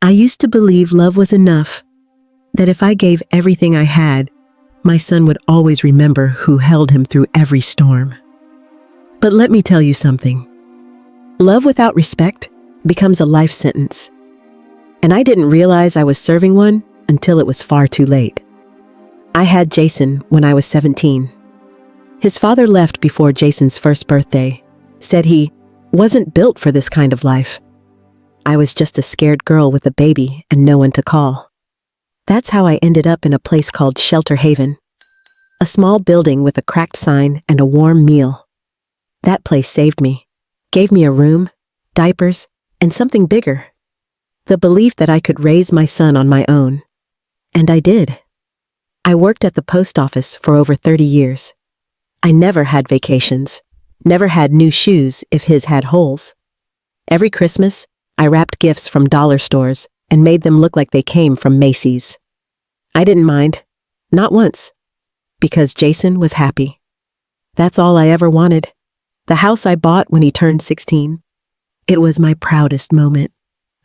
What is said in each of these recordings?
I used to believe love was enough, that if I gave everything I had, my son would always remember who held him through every storm. But let me tell you something. Love without respect becomes a life sentence. And I didn't realize I was serving one until it was far too late. I had Jason when I was 17. His father left before Jason's first birthday, said he wasn't built for this kind of life. I was just a scared girl with a baby and no one to call. That's how I ended up in a place called Shelter Haven, a small building with a cracked sign and a warm meal. That place saved me, gave me a room, diapers, and something bigger. The belief that I could raise my son on my own. And I did. I worked at the post office for over 30 years. I never had vacations, never had new shoes if his had holes. Every Christmas, I wrapped gifts from dollar stores and made them look like they came from Macy's. I didn't mind, not once, because Jason was happy. That's all I ever wanted. The house I bought when he turned 16. It was my proudest moment.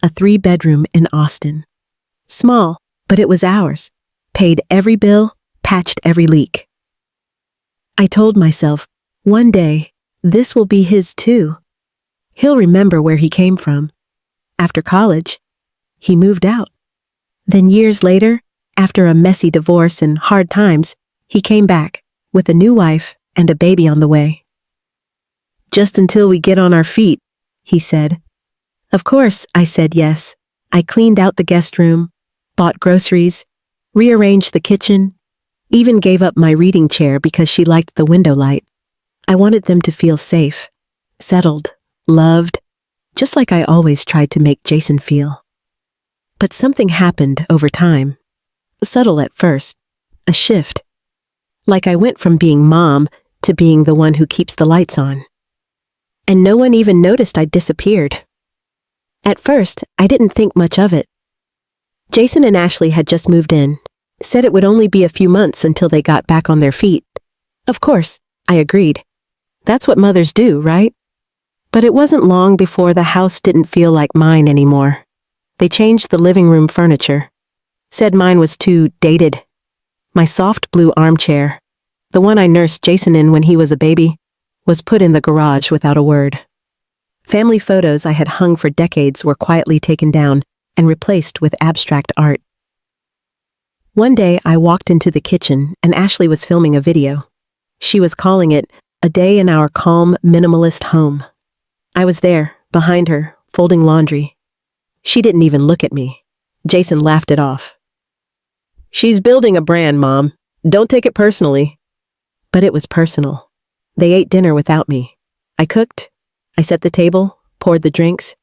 A 3-bedroom in Austin. Small, but it was ours. Paid every bill, patched every leak. I told myself, one day, this will be his too. He'll remember where he came from. After college, he moved out. Then years later, after a messy divorce and hard times, he came back with a new wife and a baby on the way. Just until we get on our feet, he said. Of course, I said yes. I cleaned out the guest room, bought groceries, rearranged the kitchen, even gave up my reading chair because she liked the window light. I wanted them to feel safe, settled, loved, just like I always tried to make Jason feel. But something happened over time. Subtle at first, a shift. Like I went from being mom to being the one who keeps the lights on. And no one even noticed I'd disappeared. At first, I didn't think much of it. Jason and Ashley had just moved in, said it would only be a few months until they got back on their feet. Of course, I agreed. That's what mothers do, right? But it wasn't long before the house didn't feel like mine anymore. They changed the living room furniture. Said mine was too dated. My soft blue armchair, the one I nursed Jason in when he was a baby, was put in the garage without a word. Family photos I had hung for decades were quietly taken down and replaced with abstract art. One day I walked into the kitchen and Ashley was filming a video. She was calling it A Day in Our Calm Minimalist Home. I was there, behind her, folding laundry. She didn't even look at me. Jason laughed it off. She's building a brand, Mom. Don't take it personally. But it was personal. They ate dinner without me. I cooked, I set the table, poured the drinks,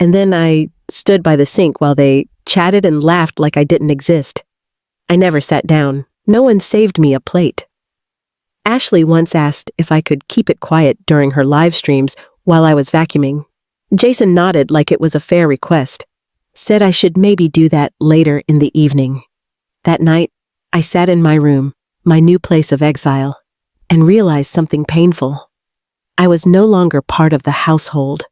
and then I stood by the sink while they chatted and laughed like I didn't exist. I never sat down. No one saved me a plate. Ashley once asked if I could keep it quiet during her live streams while I was vacuuming. Jason nodded like it was a fair request, said I should maybe do that later in the evening. That night, I sat in my room, my new place of exile, and realized something painful. I was no longer part of the household.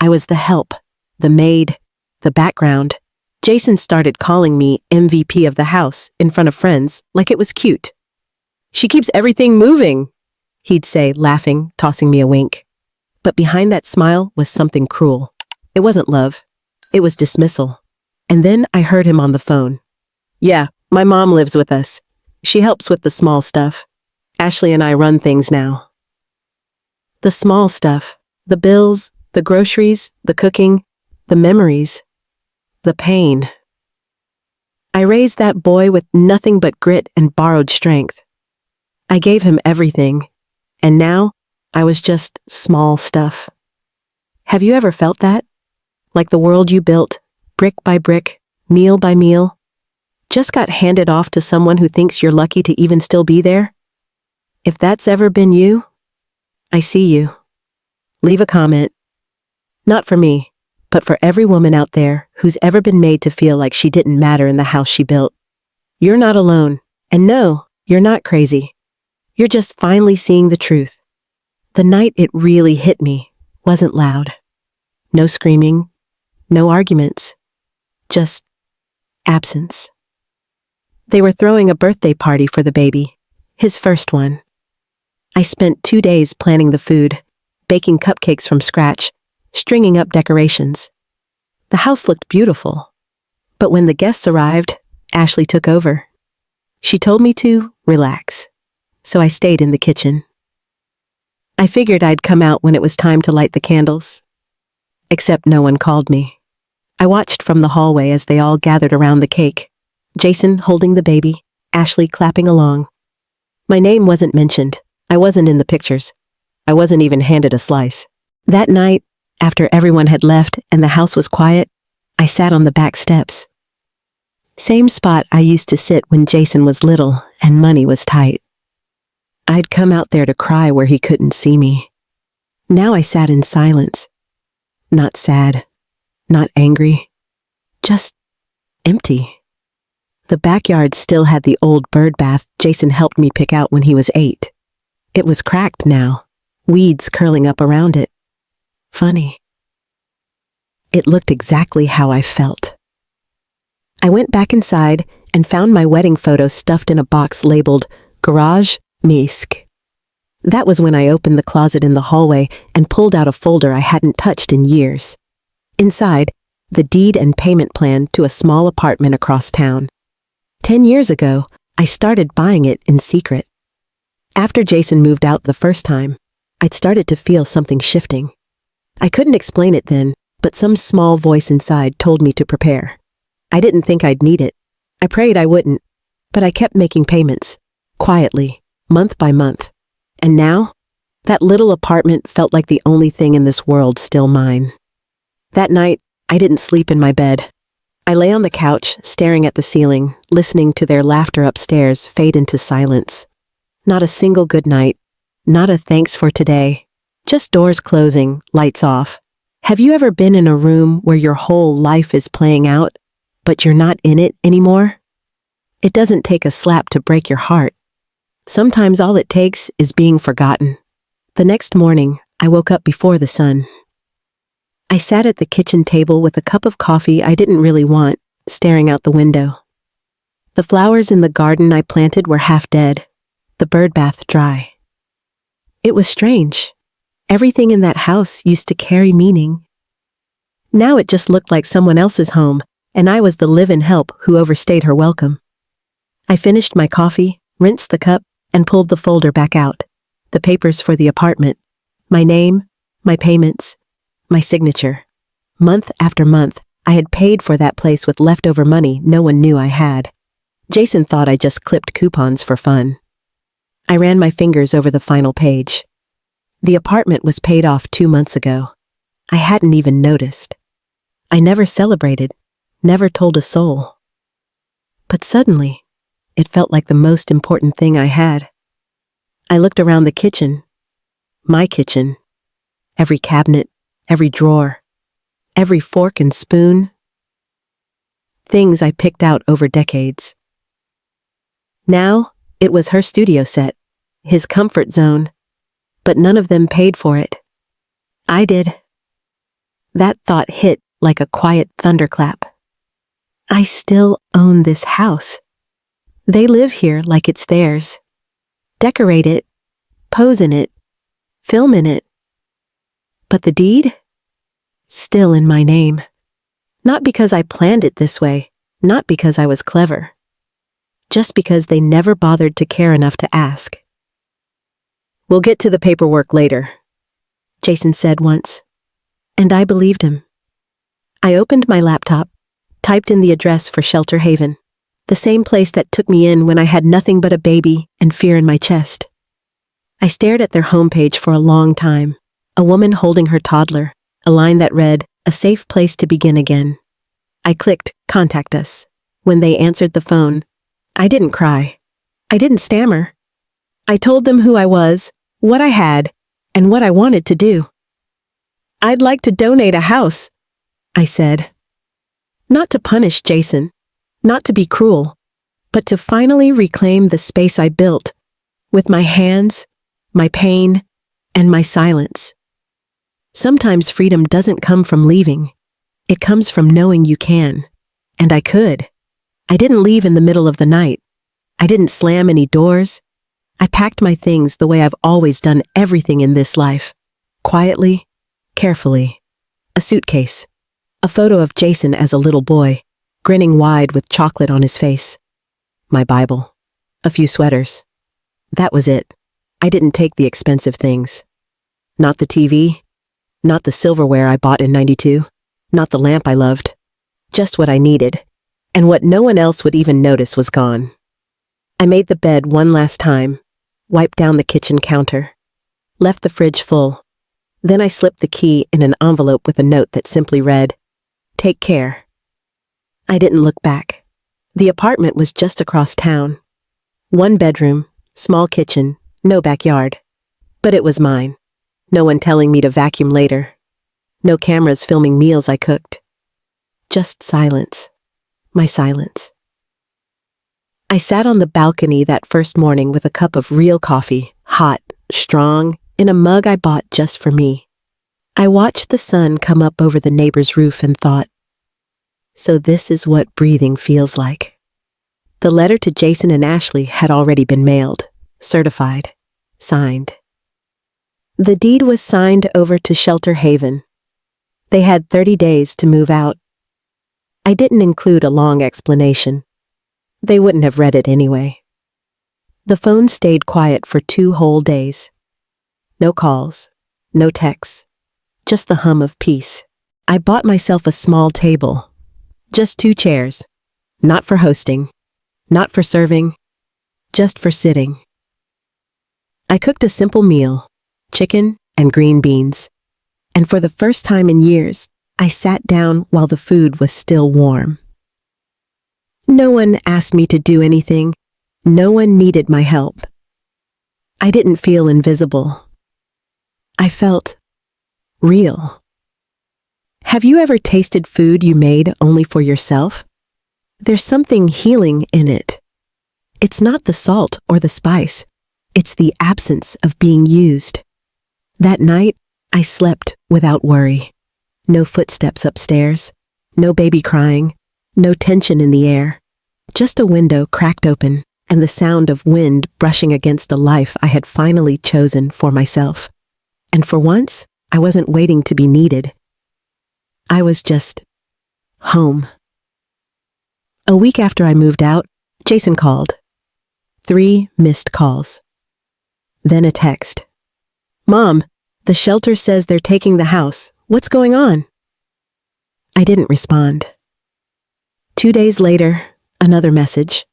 I was the help, the maid, the background. Jason started calling me MVP of the house in front of friends like it was cute. She keeps everything moving, he'd say, laughing, tossing me a wink. But behind that smile was something cruel. It wasn't love. It was dismissal. And then I heard him on the phone. Yeah, my mom lives with us. She helps with the small stuff. Ashley and I run things now. The small stuff, the bills, the groceries, the cooking, the memories, the pain. I raised that boy with nothing but grit and borrowed strength. I gave him everything, and now I was just small stuff. Have you ever felt that? Like the world you built, brick by brick, meal by meal, just got handed off to someone who thinks you're lucky to even still be there? If that's ever been you, I see you. Leave a comment. Not for me, but for every woman out there who's ever been made to feel like she didn't matter in the house she built. You're not alone, and no, you're not crazy. You're just finally seeing the truth. The night it really hit me wasn't loud. No screaming, no arguments. just absence. They were throwing a birthday party for the baby, his first one. I spent 2 days planning the food, baking cupcakes from scratch, stringing up decorations. The house looked beautiful. But when the guests arrived, Ashley took over. She told me to relax, so I stayed in the kitchen. I figured I'd come out when it was time to light the candles. Except no one called me. I watched from the hallway as they all gathered around the cake, Jason holding the baby, Ashley clapping along. My name wasn't mentioned. I wasn't in the pictures. I wasn't even handed a slice. That night, after everyone had left and the house was quiet, I sat on the back steps. Same spot I used to sit when Jason was little and money was tight. I'd come out there to cry where he couldn't see me. Now I sat in silence. Not sad, not angry, just empty. The backyard still had the old bird bath Jason helped me pick out when he was 8. It was cracked now, weeds curling up around it. Funny. It looked exactly how I felt. I went back inside and found my wedding photo stuffed in a box labeled Garage Misk. That was when I opened the closet in the hallway and pulled out a folder I hadn't touched in years. Inside, the deed and payment plan to a small apartment across town. 10 years ago, I started buying it in secret. After Jason moved out the first time, I'd started to feel something shifting. I couldn't explain it then, but some small voice inside told me to prepare. I didn't think I'd need it. I prayed I wouldn't, but I kept making payments, quietly, month by month. And now, that little apartment felt like the only thing in this world still mine. That night, I didn't sleep in my bed. I lay on the couch, staring at the ceiling, listening to their laughter upstairs fade into silence. Not a single good night, not a thanks for today. Just doors closing, lights off. Have you ever been in a room where your whole life is playing out, but you're not in it anymore? It doesn't take a slap to break your heart. Sometimes all it takes is being forgotten. The next morning, I woke up before the sun. I sat at the kitchen table with a cup of coffee I didn't really want, staring out the window. The flowers in the garden I planted were half dead, the bird bath dry. It was strange. Everything in that house used to carry meaning. Now it just looked like someone else's home, and I was the live-in help who overstayed her welcome. I finished my coffee, rinsed the cup, and pulled the folder back out. The papers for the apartment. My name, my payments, my signature. Month after month, I had paid for that place with leftover money no one knew I had. Jason thought I just clipped coupons for fun. I ran my fingers over the final page. The apartment was paid off 2 months ago. I hadn't even noticed. I never celebrated, never told a soul. But suddenly, it felt like the most important thing I had. I looked around the kitchen. My kitchen. Every cabinet, every drawer, every fork and spoon. Things I picked out over decades. Now, it was her studio set, his comfort zone, but none of them paid for it. I did. That thought hit like a quiet thunderclap. I still own this house. They live here like it's theirs. Decorate it, pose in it, film in it. But the deed? Still in my name. Not because I planned it this way, not because I was clever. Just because they never bothered to care enough to ask. "We'll get to the paperwork later," Jason said once. And I believed him. I opened my laptop, typed in the address for Shelter Haven. The same place that took me in when I had nothing but a baby and fear in my chest. I stared at their homepage for a long time, a woman holding her toddler, a line that read, "A safe place to begin again." I clicked, "Contact us." When they answered the phone, I didn't cry. I didn't stammer. I told them who I was, what I had, and what I wanted to do. "I'd like to donate a house," I said. Not to punish Jason. Not to be cruel, but to finally reclaim the space I built, with my hands, my pain, and my silence. Sometimes freedom doesn't come from leaving. It comes from knowing you can. And I could. I didn't leave in the middle of the night. I didn't slam any doors. I packed my things the way I've always done everything in this life. Quietly, carefully. A suitcase. A photo of Jason as a little boy, grinning wide with chocolate on his face. My Bible. A few sweaters. That was it. I didn't take the expensive things. Not the TV. Not the silverware I bought in '92. Not the lamp I loved. Just what I needed. And what no one else would even notice was gone. I made the bed one last time, wiped down the kitchen counter, left the fridge full. Then I slipped the key in an envelope with a note that simply read, "Take care." I didn't look back. The apartment was just across town. 1 bedroom, small kitchen, no backyard. But it was mine. No one telling me to vacuum later. No cameras filming meals I cooked. Just silence. My silence. I sat on the balcony that first morning with a cup of real coffee, hot, strong, in a mug I bought just for me. I watched the sun come up over the neighbor's roof and thought, so this is what breathing feels like. The letter to Jason and Ashley had already been mailed, certified, signed. The deed was signed over to Shelter Haven. They had 30 days to move out. I didn't include a long explanation. They wouldn't have read it anyway. The phone stayed quiet for 2 whole days. No calls, no texts, just the hum of peace. I bought myself a small table. Just 2 chairs. Not for hosting, not for serving, just for sitting. I cooked a simple meal, chicken and green beans. And for the first time in years, I sat down while the food was still warm. No one asked me to do anything. No one needed my help. I didn't feel invisible. I felt real. Have you ever tasted food you made only for yourself? There's something healing in it. It's not the salt or the spice. It's the absence of being used. That night, I slept without worry. No footsteps upstairs, no baby crying, no tension in the air. Just a window cracked open and the sound of wind brushing against a life I had finally chosen for myself. And for once, I wasn't waiting to be needed. I was just home. A week after I moved out, Jason called. 3 missed calls. Then a text. "Mom, the shelter says they're taking the house. What's going on?" I didn't respond. 2 days later, another message.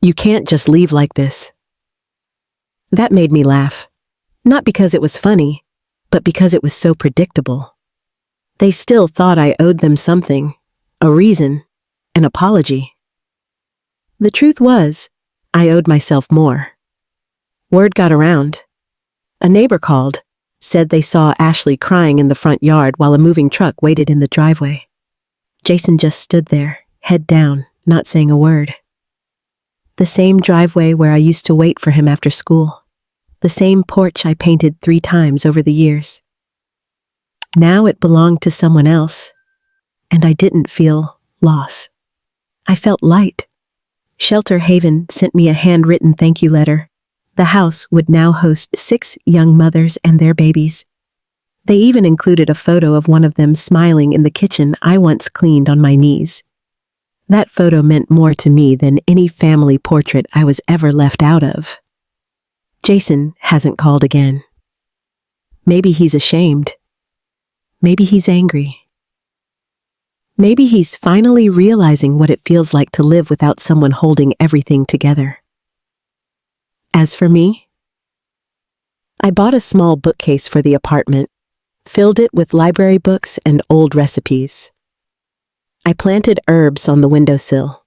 "You can't just leave like this." That made me laugh. Not because it was funny, but because it was so predictable. They still thought I owed them something, a reason, an apology. The truth was, I owed myself more. Word got around. A neighbor called, said they saw Ashley crying in the front yard while a moving truck waited in the driveway. Jason just stood there, head down, not saying a word. The same driveway where I used to wait for him after school. The same porch I painted 3 times over the years. Now it belonged to someone else, and I didn't feel loss. I felt light. Shelter Haven sent me a handwritten thank you letter. The house would now host 6 young mothers and their babies. They even included a photo of one of them smiling in the kitchen I once cleaned on my knees. That photo meant more to me than any family portrait I was ever left out of. Jason hasn't called again. Maybe he's ashamed. Maybe he's angry. Maybe he's finally realizing what it feels like to live without someone holding everything together. As for me, I bought a small bookcase for the apartment, filled it with library books and old recipes. I planted herbs on the windowsill.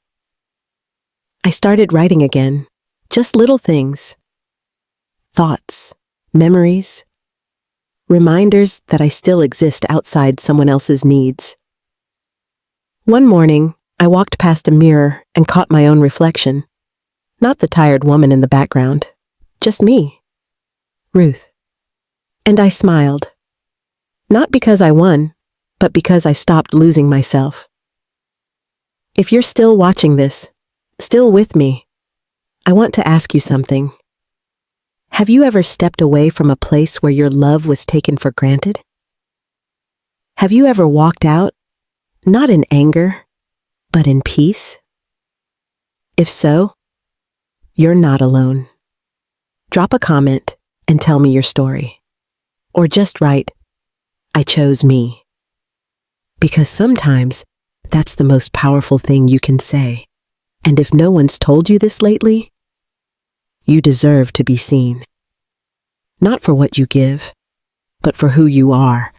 I started writing again, just little things. Thoughts, memories, reminders that I still exist outside someone else's needs. One morning, I walked past a mirror and caught my own reflection. Not the tired woman in the background, just me, Ruth. And I smiled. Not because I won, but because I stopped losing myself. If you're still watching this, still with me, I want to ask you something. Have you ever stepped away from a place where your love was taken for granted? Have you ever walked out, not in anger, but in peace? If so, you're not alone. Drop a comment and tell me your story. Or just write, I chose me. Because sometimes that's the most powerful thing you can say. And if no one's told you this lately, you deserve to be seen. Not for what you give, but for who you are.